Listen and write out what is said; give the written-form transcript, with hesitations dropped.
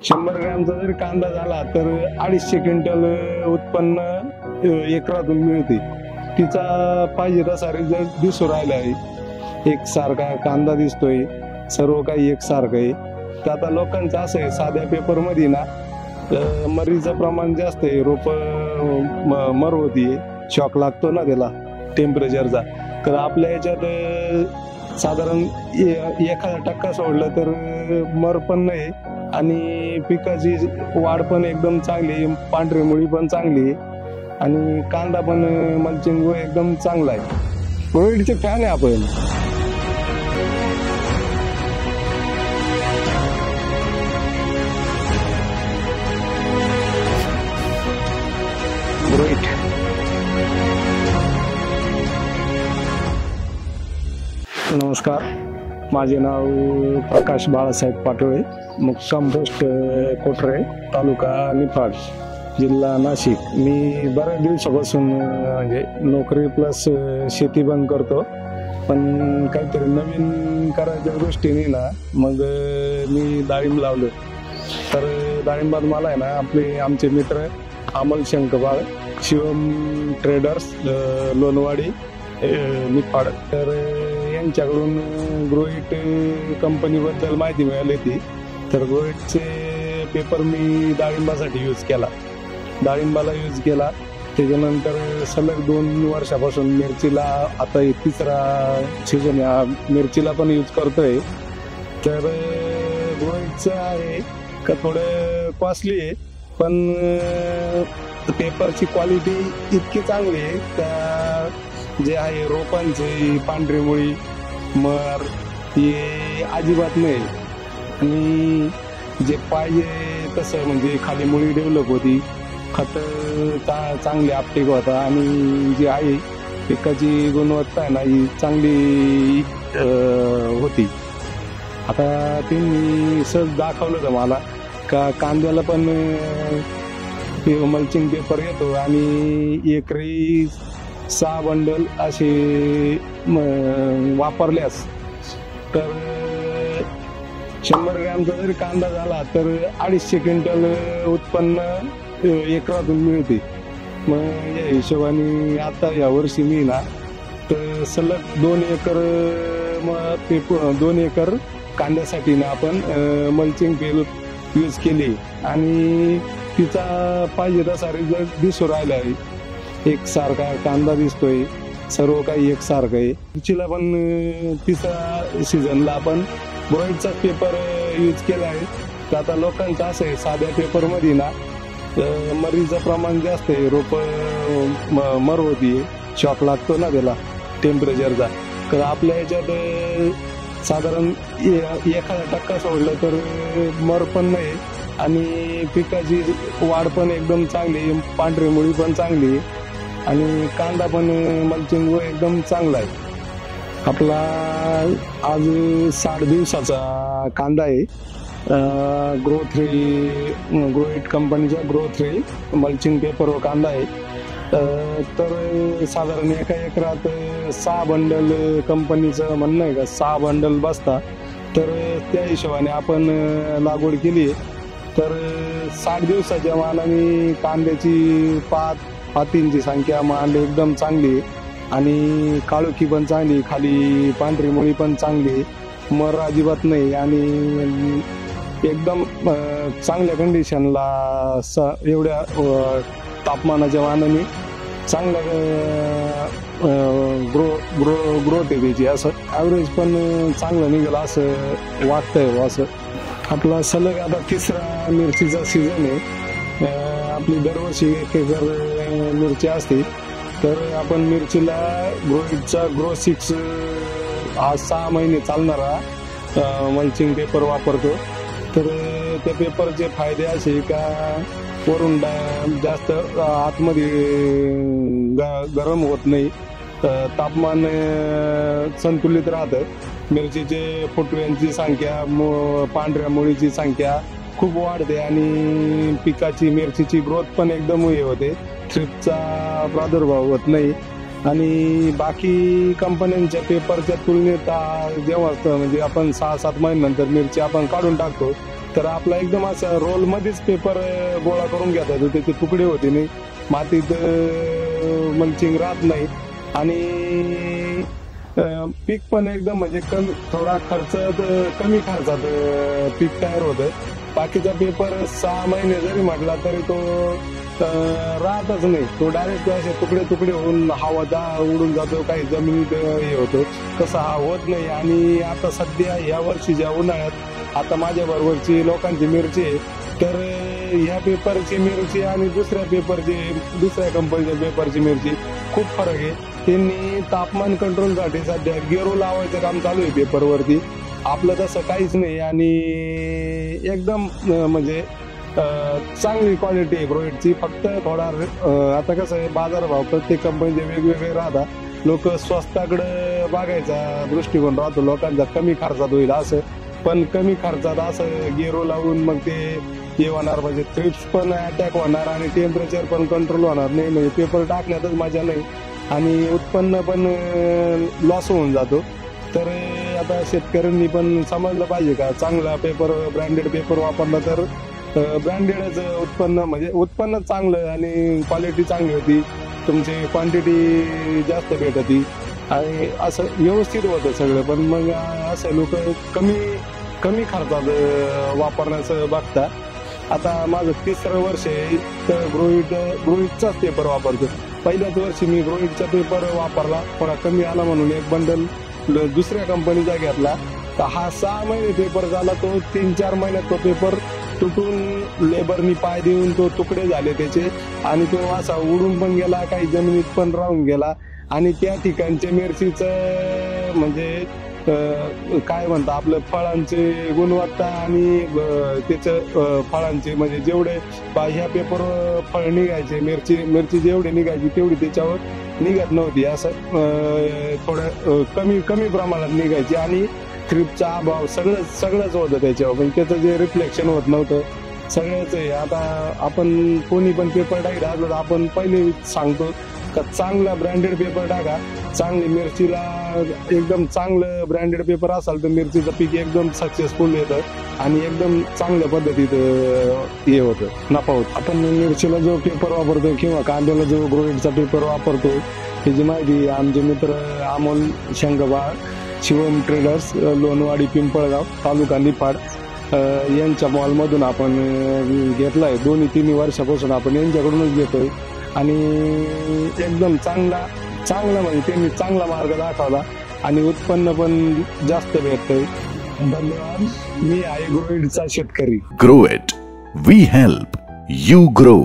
100 ग्रॅमचा जरी कांदा झाला तर 250 क्विंटल उत्पन्न एकरातून मिळते। तिचा पाहिजे तसा रिझल्ट दिसू राहिला आहे। एकसारखा कांदा दिसतोय, सर्व काही एकसारखं आहे। तर आता लोकांचं असं आहे, साध्या पेपर मध्ये ना मरीचं प्रमाण जास्त आहे, रोप मर होतीये, शॉक लागतो ना त्याला टेम्परेचरचा। तर आपल्या याच्यात साधारण 1% सोडलं तर मर पण नाही आणि पिकाची वाढ पण एकदम चांगली, पांढरी मुळी पण चांगली आणि कांदा पण मल्चिंग एकदम चांगला आहे। प्रोडक्टचे फॅन आहे आपण। नमस्कार, माझे नाव प्रकाश बाळासाहेब पाटोळे, मुक्काम पोस्ट कोठरे, तालुका निफाड, जिल्हा नाशिक। मी बऱ्याच दिवसापासून म्हणजे नोकरी प्लस शेती पण करतो, पण काहीतरी नवीन करायच्या दृष्टीने ना मग मी डाळिंब लावलं। तर डाळिंबात मला आहे ना आमचे मित्र अमोल शंकरबाळ, शिवम ट्रेडर्स, लोणवाडी, निफाड, तर यांच्याकडून ग्रोइट कंपनीबद्दल माहिती मिळाली होती। तर ग्रोइटचे पेपर मी डाळिंबासाठी यूज केला, डाळिंबाला यूज केला। त्याच्यानंतर सलग 2 वर्षापासून मिरचीला, आता 3रा सीझन मिरचीला पण यूज करतोय। तर ग्रोइटचं आहे का थोडं कॉस्टली आहे, पण पेपरची क्वालिटी इतकी चांगली आहे का जे आहे रोपांची पांढरी मुळी मर हे अजिबात नाही आणि जे पाहिजे तसं म्हणजे खाली मुळी डेव्हलप होती, खत चांगले आपटेक होता आणि जी आहे पिकाची गुणवत्ता आहे ना ही चांगली होती। आता त्यांनी सहज दाखवलं होतं मला का कांद्याला पण मल्चिंग पेपर येतो आणि एकरी 6 बंडल असे वापरल्यास तर 100 ग्रॅमचा जरी कांदा झाला तर 250 क्विंटल उत्पन्न एकरातून मिळते। मग या हिशोबाने आता यावर्षी मी ना तर सलग 2 एकर कांद्यासाठी ना आपण मल्चिंग पेपर यूज केली आणि तिचा पाहिजे तसा रिझल्ट दिसू राहिला आहे। एकसारखा कांदा दिसतोय, सर्व काही एकसारखं आहे। मिरचीला पण 3रा सीझनला आपण ग्रोइटचा पेपर यूज केला आहे। तर आता लोकांचं असं आहे, साध्या पेपर मध्ये ना मरीचं प्रमाण जास्त आहे, रोप मर होतीये, शॉक लागतो ना त्याला टेम्परेचरचा। तर आपल्या याच्यात साधारण 1% सोडलं तर मर पण नाही आणि पिकाची वाढ पण एकदम चांगली, पांढरी मुळी पण चांगली आणि कांदा पण मल्चिंग एकदम चांगला आहे। आपला आज 60 दिवसाचा कांदा आहे, ग्रोइट कंपनीचा ग्रो3 मल्चिंग पेपर कांदा आहे। तर साधारण एका एकरात 6 बंडल कंपनीचं म्हणणं आहे का 6 बंडल बसता। तर त्या हिशोबाने आपण लागवड केली आहे। तर 60 दिवसाच्या मानाने कांद्याची पातींची संख्या मान एकदम चांगली आणि काळोखी पण चांगली, खाली पांढरी मुळी पण चांगली, मर अजिबात नाही आणि एकदम चांगल्या कंडिशनला एवढ्या तापमानाच्या मानाने चांगला ग्रोथ आहे त्याची। असं ॲव्हरेज पण चांगलं निघालं असं वाटतंय। असं आपला सलग आता 3रा मिरचीचा सीझन आहे। आपली दरवर्षी 1 एकर मिरची असते। तर आपण मिरचीला ग्रोइटचा ग्रो6 हा 6 महिने चालणारा मल्चिंग पेपर वापरतो। तर त्या पेपरचे फायदे असे का वरून जास्त आतमध्ये गरम होत नाही, तापमान संतुलित राहतं, मिरचीचे फुटव्यांची संख्या, पांढऱ्या मुळीची संख्या खूप वाढते आणि पिकाची मिरचीची ग्रोथ पण एकदम हे होते, थ्रिप्सचा प्रादुर्भाव होत नाही आणि बाकी कंपन्यांच्या पेपरच्या तुलनेत जेव्हा म्हणजे आपण 6-7 महिन्यानंतर मिरची आपण काढून टाकतो तर आपला एकदम असा रोल मध्येच पेपर गोळा करून घेता येतो, त्याचे तुकडे होते नाही, मातीत मल्चिंग राहत नाही आणि पीक पण एकदम म्हणजे थोडा कमी खर्चात पीक तयार होतं. बाकीचा पेपर 6 महिने जरी म्हटला तरी तो राहतच नाही, तो डायरेक्ट असे तुकडे होऊन हवादा उडून जातो, काही जमिनीत हे होतो, तसा हा होत नाही. आणि आता सध्या या वर्षीच्या उन्हाळ्यात आता माझ्या बरोबरची लोकांची मिरची आहे, तर ह्या पेपरची मिरची आणि दुसऱ्या कंपनीच्या पेपरची मिरची खूप फरक आहे. त्यांनी तापमान कंट्रोलसाठी सध्या गेरू लावायचं काम चालू आहे पेपरवरती, आपलं तसं काहीच नाही. आणि एकदम म्हणजे चांगली क्वालिटी आहे ग्रोइटची. फक्त थोडा आता कसं आहे, बाजारभाव प्रत्येक कंपनीचे वेगवेगळे राहतात, लोक स्वस्ताकडे बघायचा दृष्टिकोन राहतो लोकांचा, कमी खर्चात होईल असं. पण कमी खर्चात असं गेरो लावून मग ते होणार, म्हणजे थ्रिप्स पण अटॅक होणार आणि टेम्परेचर पण कंट्रोल होणार नाही, म्हणजे पेपर टाकण्यातच मजा नाही आणि उत्पन्न पण लॉस होऊन जातो. तर आता शेतकऱ्यांनी पण समजलं पाहिजे का, चांगला पेपर ब्रँडेड पेपर वापरला तर ब्रँडेडच उत्पन्न, म्हणजे उत्पन्न चांगलं आणि क्वालिटी चांगली होती, तुमची क्वांटिटी जास्त भेटती आणि असं व्यवस्थित होतं सगळं. पण मग असं लोक कमी खर्चात वापरण्याचं बघता. आता माझं 3रं वर्ष आहे, तर ग्रोइटचाच पेपर वापरतो. पहिल्याच वर्षी मी ग्रोइटचा पेपर वापरला, थोडा कमी आला म्हणून एक बंडल दुसऱ्या कंपनीचा घेतला, तर हा 6 महिने पेपर झाला, तो 3-4 महिन्यात तो पेपर तुटून लेबरनी पाय देऊन तो तुकडे झाले त्याचे आणि तो असा उडून पण गेला, काही जमिनीत पण राहून गेला. आणि त्या ठिकाणच्या मिरचीचं म्हणजे काय म्हणता, आपलं फळांची गुणवत्ता आणि त्याचं फळांचे म्हणजे जेवढे ह्या पेपरवर फळ निघायचे, मिरची जेवढी निघायची तेवढी त्याच्यावर निघत नव्हती, असं थोडं कमी प्रमाणात निघायची आणि थ्रिप्सचा अभाव सगळंच होतं त्याच्यावर, पण त्याचं जे रिफ्लेक्शन होत नव्हतं सगळ्याच आहे. आता आपण कोणी पण पेपर टाकला असलं तर आपण पहिले सांगतो का चांगला ब्रँडेड पेपर टाका, चांगली मिरचीला एकदम चांगलं ब्रँडेड पेपर असाल तर मिरचीचं पीक एकदम सक्सेसफुल येतं आणि एकदम चांगल्या पद्धतीत हे होतं, नफा होतो. आपण मिरचीला जो पेपर वापरतो किंवा कांद्याला जो ग्रोइटचा पेपर वापरतो त्याची माहिती आमचे मित्र अमोल शेंगबाळ, शिवम ट्रेडर्स, लोणवाडी, पिंपळगाव, तालुका निफाड यांच्या मॉलमधून आपण घेतलाय. 2-3 वर्षापासून आपण यांच्याकडूनच घेतोय आणि एकदम चांगला म्हणजे त्यांनी चांगला मार्ग दाखवला आणि उत्पन्न पण जास्त भेटतंय. धन्यवाद. मी आहे ग्रोइटचा शेतकरी. Grow it, we help you grow.